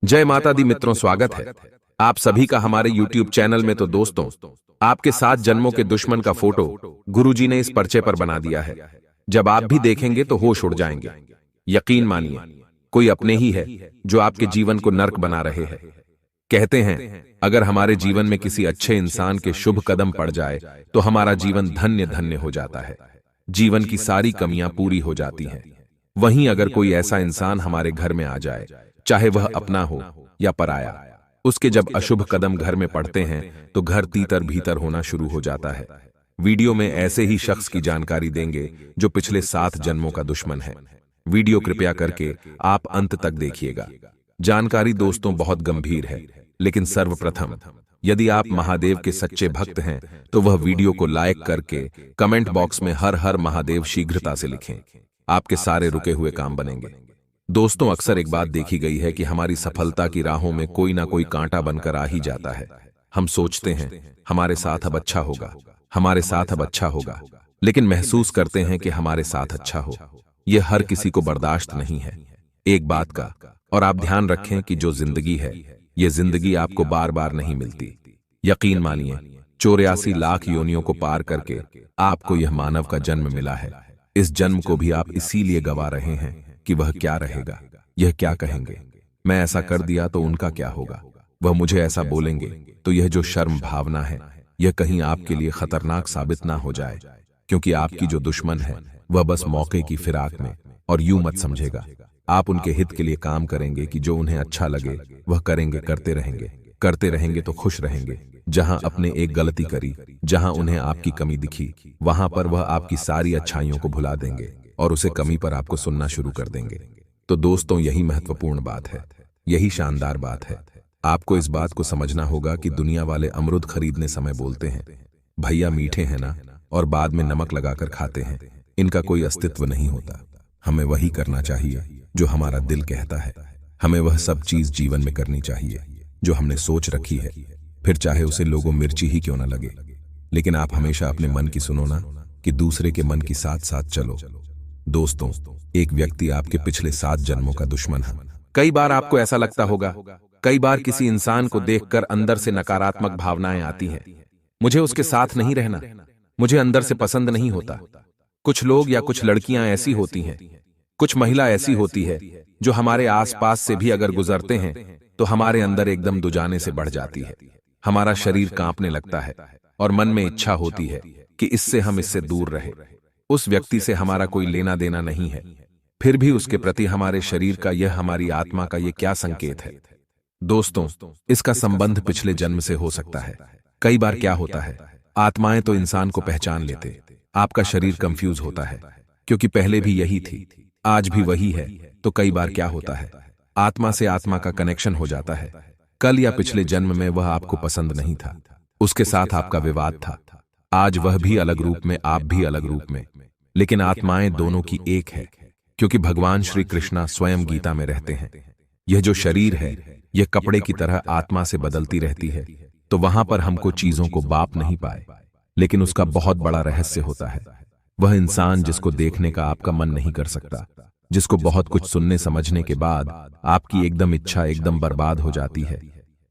जय माता दी मित्रों, स्वागत है आप सभी का हमारे YouTube चैनल में। तो दोस्तों, आपके 7 जन्मों के दुश्मन का फोटो गुरुजी ने इस पर्चे पर बना दिया है। जब आप भी देखेंगे तो होश उड़ जाएंगे। यकीन मानिए, कोई अपने ही है जो आपके जीवन को नर्क बना रहे हैं। कहते हैं, अगर हमारे जीवन में किसी अच्छे इंसान के शुभ कदम पड़ जाए तो हमारा जीवन धन्य धन्य हो जाता है, जीवन की सारी कमियां पूरी हो जाती हैं। वहीं अगर कोई ऐसा इंसान हमारे घर में आ जाए, चाहे वह अपना हो या पराया, उसके जब अशुभ कदम घर में पड़ते हैं तो घर तीतर भीतर होना शुरू हो जाता है। वीडियो में ऐसे ही शख्स की जानकारी देंगे जो पिछले 7 जन्मों का दुश्मन है। वीडियो कृपया करके आप अंत तक देखिएगा। जानकारी दोस्तों बहुत गंभीर है, लेकिन सर्वप्रथम यदि आप महादेव के सच्चे भक्त हैं तो वह वीडियो को लाइक करके कमेंट बॉक्स में हर हर महादेव शीघ्रता से लिखें। आपके सारे रुके हुए काम बनेंगे। दोस्तों, अक्सर एक बात देखी गई है कि हमारी सफलता की राहों में कोई ना कोई कांटा बनकर आ ही जाता है। हम सोचते हैं हमारे साथ अब अच्छा होगा, हमारे साथ अब अच्छा होगा, लेकिन महसूस करते हैं कि हमारे साथ अच्छा हो यह हर किसी को बर्दाश्त नहीं है एक बात का। और आप ध्यान रखें कि जो जिंदगी है, यह जिंदगी आपको बार बार नहीं मिलती। यकीन मानिए, 84 लाख योनियों को पार करके आपको यह मानव का जन्म मिला है। इस जन्म को भी आप इसीलिए गवा रहे हैं कि वह क्या रहेगा, यह क्या कहेंगे, मैं ऐसा कर दिया तो उनका क्या होगा, वह मुझे ऐसा बोलेंगे तो यह जो शर्म भावना है, यह कहीं आपके लिए खतरनाक साबित ना हो जाए। क्योंकि आपकी जो दुश्मन है वह बस मौके की फिराक में, और यूं मत समझेगा आप उनके हित के लिए काम करेंगे कि जो उन्हें अच्छा लगे वह करेंगे, करते रहेंगे तो खुश रहेंगे। जहां अपने एक गलती करी, जहां उन्हें आपकी कमी दिखी, वहां पर वह आपकी सारी अच्छाइयों को भुला देंगे और उसे कमी पर आपको सुनना शुरू कर देंगे। तो दोस्तों, यही महत्वपूर्ण बात है, यही शानदार बात है। आपको इस बात को समझना होगा कि दुनिया वाले अमरूद खरीदने समय बोलते हैं, भैया मीठे हैं ना, और बाद में नमक लगाकर खाते हैं। इनका कोई अस्तित्व नहीं होता। हमें वही करना चाहिए जो हमारा दिल कहता है। हमें वह सब चीज जीवन में करनी चाहिए जो हमने सोच रखी है, फिर चाहे उसे लोगों मिर्ची ही क्यों ना लगे। लेकिन आप हमेशा अपने मन की सुनो ना, कि दूसरे के मन की साथ साथ चलो। दोस्तों, एक व्यक्ति आपके पिछले 7 जन्मों का दुश्मन है। कई बार आपको ऐसा लगता होगा, कई बार किसी इंसान को देखकर अंदर से नकारात्मक भावनाएं आती हैं। मुझे उसके साथ नहीं रहना, मुझे अंदर से पसंद नहीं होता। कुछ लोग या कुछ लड़कियां ऐसी होती हैं, कुछ महिला ऐसी होती है जो हमारे आसपास से भी अगर गुजरते हैं तो हमारे अंदर एकदम दुजाने से बढ़ जाती है। हमारा शरीर कांपने लगता है और मन में इच्छा होती है कि इससे दूर रहे। उस व्यक्ति से हमारा कोई लेना देना नहीं है, फिर भी उसके प्रति हमारे शरीर का यह, हमारी आत्मा का यह क्या संकेत है? दोस्तों, इसका संबंध पिछले जन्म से हो सकता है। कई बार क्या होता है, आत्माएं तो इंसान को पहचान लेते, आपका शरीर कंफ्यूज होता है क्योंकि पहले भी यही थी, आज भी वही है। तो कई बार क्या होता है, आत्मा से आत्मा का कनेक्शन हो जाता है। कल या पिछले जन्म में वह आपको पसंद नहीं था, उसके साथ आपका विवाद था। आज वह भी अलग रूप में, आप भी अलग रूप में, लेकिन आत्माएं दोनों की एक है। क्योंकि भगवान श्री कृष्णा स्वयं गीता में रहते हैं, यह जो शरीर है यह कपड़े की तरह आत्मा से बदलती रहती है। तो वहां पर हमको चीजों को बाप नहीं पाए, लेकिन उसका बहुत बड़ा रहस्य होता है। वह इंसान जिसको देखने का आपका मन नहीं कर सकता, जिसको बहुत कुछ सुनने समझने के बाद आपकी एकदम इच्छा एकदम बर्बाद हो जाती है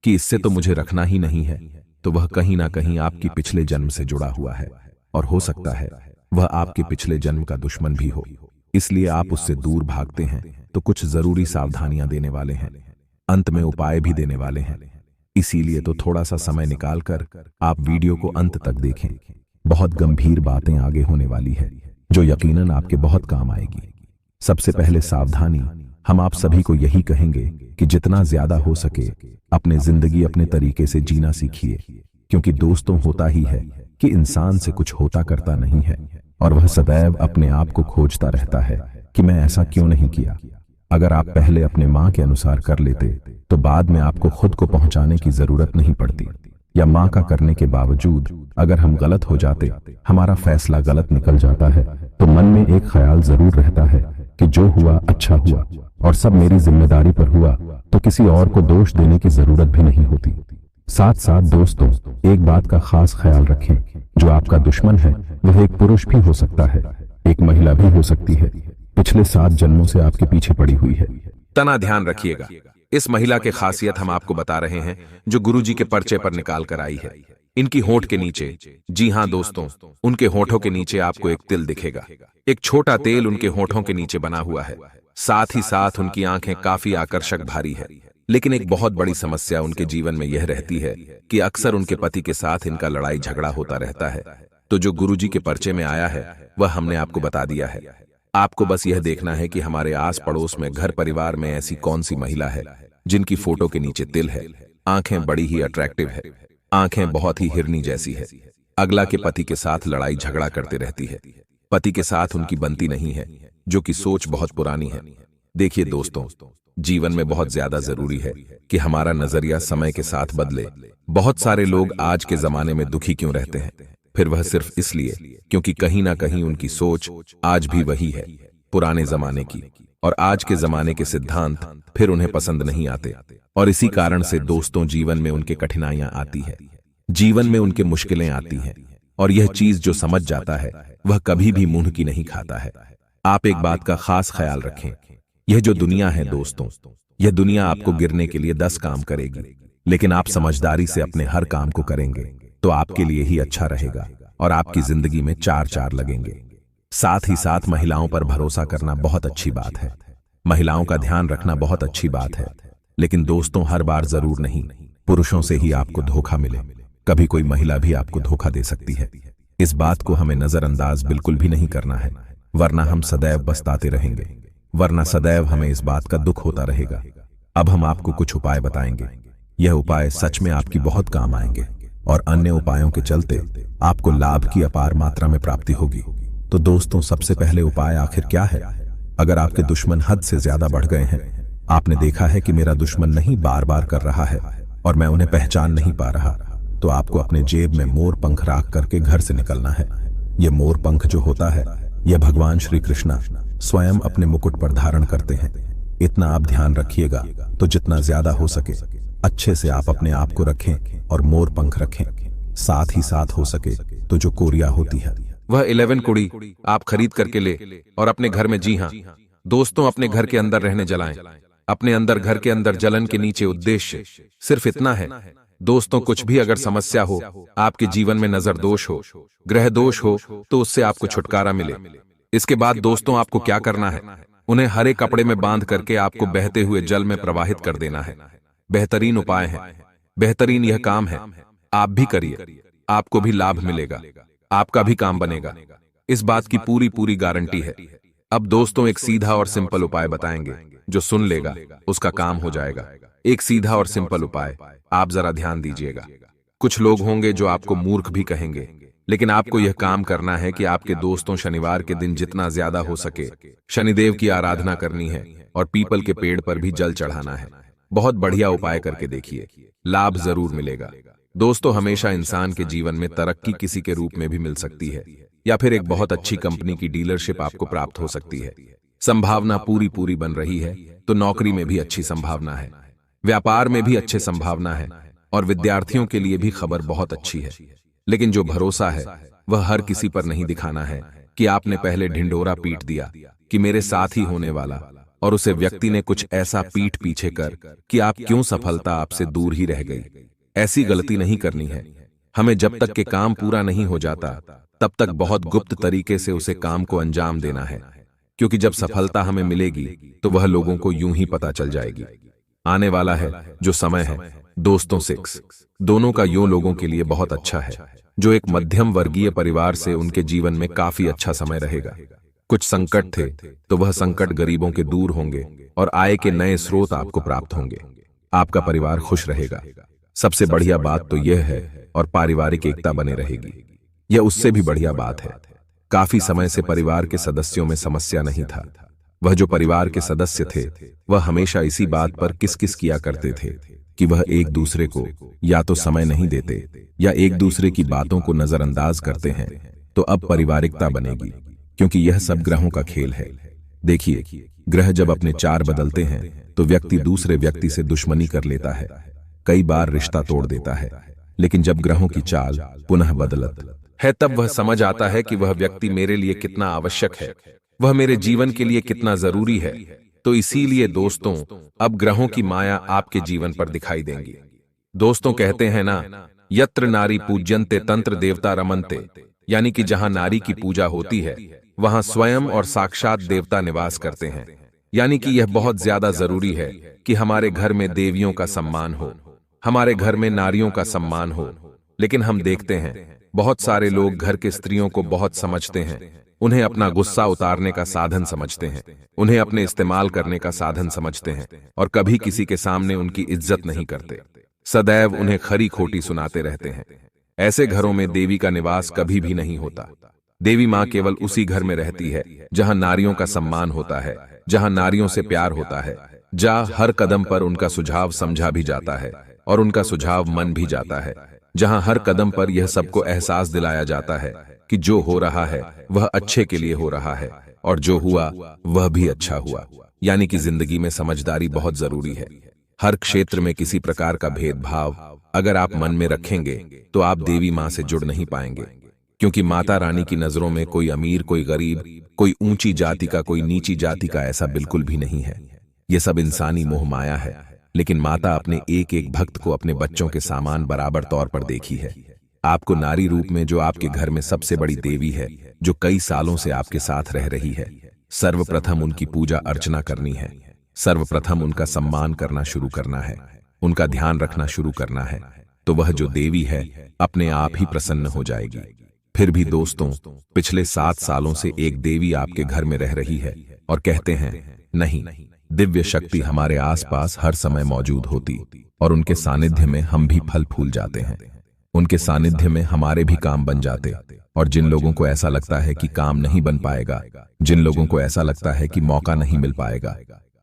कि इससे तो मुझे रखना ही नहीं है, तो वह कहीं ना कहीं आपकी पिछले जन्म से जुड़ा हुआ है, और हो सकता है वह आपके पिछले जन्म का दुश्मन भी हो। इसलिए आप उससे दूर भागते हैं तो कुछ जरूरी सावधानियां देने वाले हैं, अंत में उपाय भी देने वाले हैं। इसीलिए तो थोड़ा सा समय निकालकर आप वीडियो को अंत तक देखें। बहुत गंभीर बातें आगे होने वाली है जो यकीनन आपके बहुत काम आएगी। सबसे पहले सावधानी, हम आप सभी को यही कहेंगे कि जितना ज्यादा हो सके अपने जिंदगी अपने तरीके से जीना सीखिए। क्योंकि दोस्तों, होता ही है कि इंसान से कुछ होता करता नहीं है और वह सदैव अपने आप को खोजता रहता है कि मैं ऐसा क्यों नहीं किया। अगर आप पहले अपने माँ के अनुसार कर लेते तो बाद में आपको खुद को पहुंचाने की जरूरत नहीं पड़ती। या माँ का करने के बावजूद अगर हम गलत हो जाते, हमारा फैसला गलत निकल जाता है, तो मन में एक ख्याल जरूर रहता है कि जो हुआ अच्छा हुआ और सब मेरी जिम्मेदारी पर हुआ, तो किसी और को दोष देने की जरूरत भी नहीं होती। साथ साथ दोस्तों, एक बात का खास ख्याल रखें, जो आपका दुश्मन है वह एक पुरुष भी हो सकता है, एक महिला भी हो सकती है, पिछले 7 जन्मों से आपके पीछे पड़ी हुई है। तना ध्यान रखिएगा, इस महिला की खासियत हम आपको बता रहे हैं जो गुरुजी के पर्चे पर निकाल कर आई है। इनकी होंठ के नीचे, जी हां दोस्तों, उनके होंठों के नीचे आपको एक तिल दिखेगा। एक छोटा तेल उनके होंठों के नीचे बना हुआ है। साथ ही साथ उनकी आंखें काफी आकर्षक भारी है। लेकिन एक बहुत बड़ी समस्या उनके जीवन में यह रहती है कि अक्सर उनके पति के साथ इनका लड़ाई झगड़ा होता रहता है। तो जो गुरुजी के पर्चे में आया है वह हमने आपको बता दिया है। आपको बस यह देखना है कि हमारे आस पड़ोस में, घर परिवार में ऐसी कौन सी महिला है जिनकी फोटो के नीचे तिल है, आंखें बड़ी ही अट्रैक्टिव है, आंखें बहुत ही हिरनी जैसी है, अगला के पति के साथ लड़ाई झगड़ा करते रहती है, पति के साथ उनकी बनती नहीं है, जो कि सोच बहुत पुरानी है। देखिए दोस्तों, जीवन में बहुत ज्यादा जरूरी है कि हमारा नजरिया समय के साथ बदले। बहुत सारे लोग आज के जमाने में दुखी क्यों रहते हैं? फिर वह सिर्फ इसलिए क्योंकि कहीं ना कहीं उनकी सोच आज भी वही है, पुराने जमाने की, और आज के जमाने के सिद्धांत फिर उन्हें पसंद नहीं आते। और इसी कारण से दोस्तों, जीवन में उनके कठिनाइयां आती है, जीवन में उनके मुश्किलें आती हैं, और यह चीज जो समझ जाता है वह कभी भी मुंह की नहीं खाता है। आप एक बात का खास ख्याल रखें, यह जो दुनिया है दोस्तों, यह दुनिया आपको गिरने के लिए 10 काम करेगी, लेकिन आप समझदारी से अपने हर काम को करेंगे तो आपके लिए ही अच्छा रहेगा और आपकी जिंदगी में 4 लगेंगे। साथ ही साथ महिलाओं पर भरोसा करना बहुत अच्छी बात है, महिलाओं का ध्यान रखना बहुत अच्छी बात है, लेकिन दोस्तों हर बार जरूर नहीं, पुरुषों से ही आपको धोखा मिले, कभी कोई महिला भी आपको धोखा दे सकती है। इस बात को हमें नजरअंदाज बिल्कुल भी नहीं करना है, वरना हम सदैव पछताते रहेंगे, वरना सदैव हमें इस बात का दुख होता रहेगा। अब हम आपको कुछ उपाय बताएंगे, यह उपाय सच में आपकी बहुत काम आएंगे और अन्य उपायों के चलते आपको लाभ की अपार मात्रा में प्राप्ति होगी। तो दोस्तों, सबसे पहले उपाय आखिर क्या है? अगर आपके दुश्मन हद से ज्यादा बढ़ गए हैं, आपने देखा है कि मेरा दुश्मन नहीं बार बार कर रहा है और मैं उन्हें पहचान नहीं पा रहा, तो आपको अपने जेब में मोर पंख राख करके घर से निकलना है। यह मोर पंख जो होता है, यह भगवान श्री कृष्ण स्वयं अपने मुकुट पर धारण करते हैं। इतना आप ध्यान रखिएगा, तो जितना ज्यादा हो सके अच्छे से आप अपने आप को रखें और मोर पंख रखें। साथ ही साथ हो सके तो जो कोरिया होती है वह 11 कुड़ी आप खरीद करके ले और अपने घर में, जी हां दोस्तों, अपने घर के अंदर रहने जलाएं। अपने अंदर, घर के अंदर जलन के नीचे उद्देश्य सिर्फ इतना है दोस्तों, कुछ भी अगर समस्या हो, आपके जीवन में नजर दोष हो, ग्रह दोष हो, तो उससे आपको छुटकारा मिले। इसके बाद दोस्तों आपको क्या करना है, उन्हें हरे कपड़े में बांध करके आपको बहते हुए जल में प्रवाहित कर देना है। बेहतरीन उपाय है, बेहतरीन यह काम है, आप भी करिए, आपको भी लाभ मिलेगा, आपका भी काम बनेगा, इस बात की पूरी पूरी गारंटी है। अब दोस्तों एक सीधा और सिंपल उपाय बताएंगे, जो सुन लेगा उसका काम हो जाएगा। एक सीधा और सिंपल उपाय, आप जरा ध्यान दीजिएगा। कुछ लोग होंगे जो आपको मूर्ख भी कहेंगे, लेकिन आपको यह काम करना है कि आपके दोस्तों शनिवार के दिन जितना ज्यादा हो सके शनिदेव की आराधना करनी है और पीपल के पेड़ पर भी जल चढ़ाना है। बहुत बढ़िया उपाय करके देखिए, लाभ जरूर मिलेगा। दोस्तों, हमेशा इंसान के जीवन में तरक्की किसी के रूप में भी मिल सकती है, या फिर एक बहुत अच्छी कंपनी की डीलरशिप आपको प्राप्त हो सकती है। संभावना पूरी पूरी बन रही है, तो नौकरी में भी अच्छी संभावना है, व्यापार में भी अच्छी संभावना है, और विद्यार्थियों के लिए भी खबर बहुत अच्छी है। लेकिन जो भरोसा है वह हर किसी पर नहीं दिखाना है कि आपने पहले ढिंडोरा पीट दिया कि मेरे साथ ही होने वाला, और उसे व्यक्ति ने कुछ ऐसा पीठ पीछे कर कि आप क्यों सफलता आपसे दूर ही रह गई। ऐसी गलती नहीं करनी है। हमें जब तक के काम पूरा नहीं हो जाता तब तक बहुत गुप्त तरीके से उसे काम को अंजाम देना है, क्योंकि जब सफलता हमें मिलेगी तो वह लोगों को यूं ही पता चल जाएगी। आने वाला है जो समय है दोस्तों 6 दोनों का यूं लोगों के लिए बहुत अच्छा है, जो एक मध्यम वर्गीय परिवार से उनके जीवन में काफी अच्छा समय रहेगा। कुछ संकट थे तो वह संकट गरीबों के दूर होंगे और आय के नए स्रोत आपको प्राप्त होंगे। आपका परिवार खुश रहेगा। सबसे बढ़िया बात तो यह है, और पारिवारिक एकता बने रहेगी। यह उससे भी बढ़िया बात है, काफी समय से परिवार के सदस्यों में समस्या नहीं था। वह जो परिवार के सदस्य थे वह हमेशा इसी बात पर किस किया करते थे कि वह एक दूसरे को या तो समय नहीं देते या एक दूसरे की बातों को नजरअंदाज करते हैं। तो अब पारिवारिकता बनेगी, क्योंकि यह सब ग्रहों का खेल है। देखिए, ग्रह जब अपने 4 बदलते हैं तो व्यक्ति दूसरे व्यक्ति से दुश्मनी कर लेता है, कई बार रिश्ता तोड़ देता है। लेकिन जब ग्रहों की चाल पुनः बदलत है तब वह समझ आता है कि वह व्यक्ति मेरे लिए कितना आवश्यक है, वह मेरे जीवन के लिए कितना जरूरी है। तो इसीलिए दोस्तों अब ग्रहों की माया आपके जीवन पर दिखाई देंगी। दोस्तों कहते हैं ना, यत्र नारी पूज्यन्ते तंत्र देवता रमन्ते, यानी कि जहां नारी की पूजा होती है वहां स्वयं और साक्षात देवता निवास करते हैं। यानी कि यह बहुत ज्यादा जरूरी है कि हमारे घर में देवियों का सम्मान हो, हमारे घर में नारियों का सम्मान हो। लेकिन हम देखते हैं बहुत सारे लोग घर के स्त्रियों को बहुत समझते हैं, उन्हें अपना गुस्सा उतारने का साधन समझते हैं, उन्हें अपने इस्तेमाल करने का साधन समझते हैं और कभी किसी के सामने उनकी इज्जत नहीं करते, सदैव उन्हें खरी खोटी सुनाते रहते हैं। ऐसे घरों में देवी का निवास कभी भी नहीं होता। देवी माँ केवल उसी घर में रहती है जहां नारियों का सम्मान होता है, जहां नारियों से प्यार होता है, जहां हर कदम पर उनका सुझाव समझा भी जाता है और उनका सुझाव मन भी जाता है, जहां हर कदम पर यह सबको एहसास दिलाया जाता है कि जो हो रहा है वह अच्छे के लिए हो रहा है और जो हुआ वह भी अच्छा हुआ। यानी कि जिंदगी में समझदारी बहुत जरूरी है। हर क्षेत्र में किसी प्रकार का भेदभाव अगर आप मन में रखेंगे तो आप देवी माँ से जुड़ नहीं पाएंगे, क्योंकि माता रानी की नजरों में कोई अमीर, कोई गरीब, कोई ऊंची जाति का, कोई नीची जाति का, ऐसा बिल्कुल भी नहीं है। यह सब इंसानी मोह माया है। लेकिन माता अपने एक एक भक्त को अपने बच्चों के सामान बराबर तौर पर देखी है। आपको नारी रूप में, जो आपके घर में सबसे बड़ी देवी है, जो कई सालों से आपके साथ रह रही है, सर्वप्रथम उनकी पूजा अर्चना करनी है। सर्वप्रथम उनका सम्मान करना शुरू करना है, उनका ध्यान रखना शुरू करना है, तो वह जो देवी है अपने आप ही प्रसन्न हो जाएगी। फिर भी दोस्तों, पिछले 7 सालों से एक देवी आपके घर में रह रही है और कहते हैं नहीं, दिव्य शक्ति हमारे आसपास हर समय मौजूद होती और उनके सानिध्य में हम भी फल फूल जाते हैं, उनके सानिध्य में हमारे भी काम बन जाते। और जिन लोगों को ऐसा लगता है कि काम नहीं बन पाएगा, जिन लोगों को ऐसा लगता है कि मौका नहीं मिल पाएगा,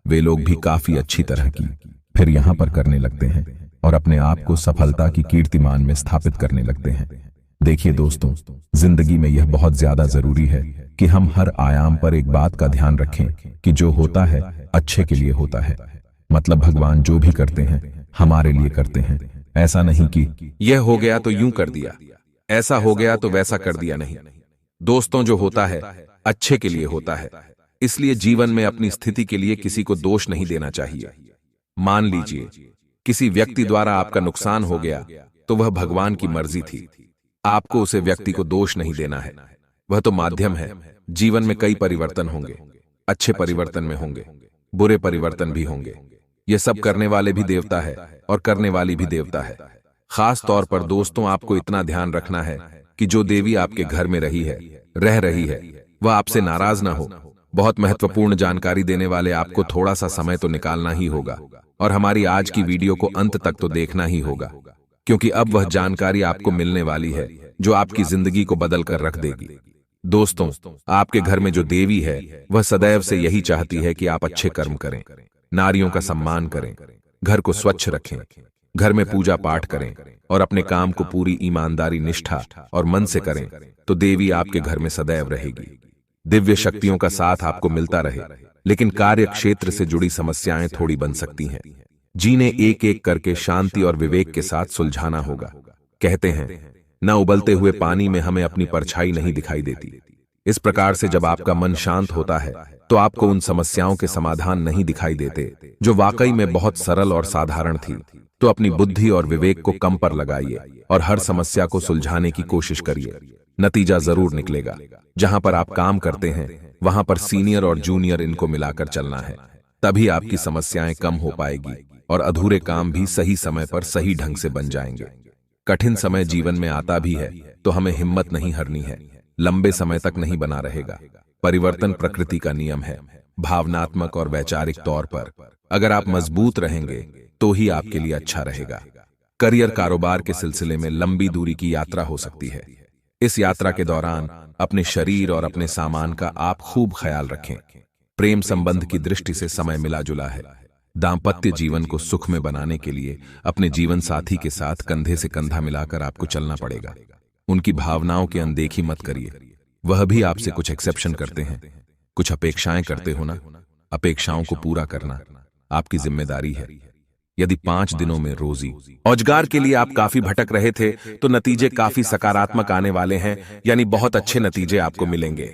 वे लोग भी काफी अच्छी तरह की फिर यहां पर करने लगते हैं और अपने आप को सफलता की कीर्तिमान में स्थापित करने लगते हैं। देखिए दोस्तों, जिंदगी में यह बहुत ज्यादा जरूरी है कि हम हर आयाम पर एक बात का ध्यान रखें कि जो होता है अच्छे के लिए होता है। मतलब भगवान जो भी करते हैं हमारे लिए करते हैं। ऐसा नहीं कि यह हो गया तो यूं कर दिया, ऐसा हो गया तो वैसा कर दिया। नहीं दोस्तों, जो होता है अच्छे के लिए होता है। इसलिए जीवन में अपनी स्थिति के लिए किसी को दोष नहीं देना चाहिए। मान लीजिए किसी व्यक्ति द्वारा आपका नुकसान हो गया तो वह भगवान की मर्जी थी, आपको उसे व्यक्ति को दोष नहीं देना है। वह तो माध्यम है। जीवन में कई परिवर्तन होंगे, अच्छे परिवर्तन में होंगे, बुरे परिवर्तन भी होंगे। यह सब करने वाले भी देवता है और करने वाली भी देवता है। खास तौर पर दोस्तों, आपको इतना ध्यान रखना है कि जो देवी आपके घर में रह रही है वह आपसे नाराज ना हो। बहुत महत्वपूर्ण जानकारी देने वाले आपको थोड़ा सा समय तो निकालना ही होगा और हमारी आज की वीडियो को अंत तक तो देखना ही होगा, क्योंकि अब वह जानकारी आपको मिलने वाली है जो आपकी जिंदगी को बदल कर रख देगी। दोस्तों, आपके घर में जो देवी है वह सदैव से यही चाहती है कि आप अच्छे कर्म करें, नारियों का सम्मान करें, घर को स्वच्छ रखें, घर में पूजा पाठ करें और अपने काम को पूरी ईमानदारी, निष्ठा और मन से करें, तो देवी आपके घर में सदैव रहेगी। दिव्य शक्तियों का साथ आपको मिलता रहे। लेकिन कार्य क्षेत्र से जुड़ी समस्याएं थोड़ी बन सकती हैं, जिन्हें एक एक करके शांति और विवेक के साथ सुलझाना होगा। कहते हैं न उबलते हुए पानी में हमें अपनी परछाई नहीं दिखाई देती। इस प्रकार से जब आपका मन शांत होता है तो आपको उन समस्याओं के समाधान नहीं दिखाई देते जो वाकई में बहुत सरल और साधारण थी। तो अपनी बुद्धि और विवेक को कम पर लगाइए और हर समस्या को सुलझाने की कोशिश करिए। नतीजा जरूर निकलेगा। जहां पर आप काम करते हैं वहां पर सीनियर और जूनियर इनको मिलाकर चलना है, तभी आपकी समस्याएं कम हो पाएगी और अधूरे काम भी सही समय पर सही ढंग से बन जाएंगे। कठिन समय जीवन में आता भी है तो हमें हिम्मत नहीं हारनी है। लंबे समय तक नहीं बना रहेगा। परिवर्तन प्रकृति का नियम है। भावनात्मक और वैचारिक तौर पर अगर आप मजबूत रहेंगे तो ही आपके लिए अच्छा रहेगा। करियर, कारोबार के सिलसिले में लंबी दूरी की यात्रा हो सकती है। इस यात्रा के दौरान अपने शरीर और अपने सामान का आप खूब ख्याल रखें। प्रेम संबंध की दृष्टि से समय मिला जुला है। दाम्पत्य जीवन को सुख में बनाने के लिए अपने जीवन साथी के साथ कंधे से कंधा मिलाकर आपको चलना पड़ेगा। उनकी भावनाओं की अनदेखी मत करिए। वह भी आपसे कुछ एक्सेप्शन करते हैं, कुछ अपेक्षाएं करते हो ना। अपेक्षाओं को पूरा करना आपकी जिम्मेदारी है। यदि 5 दिनों में रोजी रोजगार के लिए आप काफी भटक रहे थे तो नतीजे काफी सकारात्मक आने वाले हैं, यानी बहुत अच्छे नतीजे आपको मिलेंगे।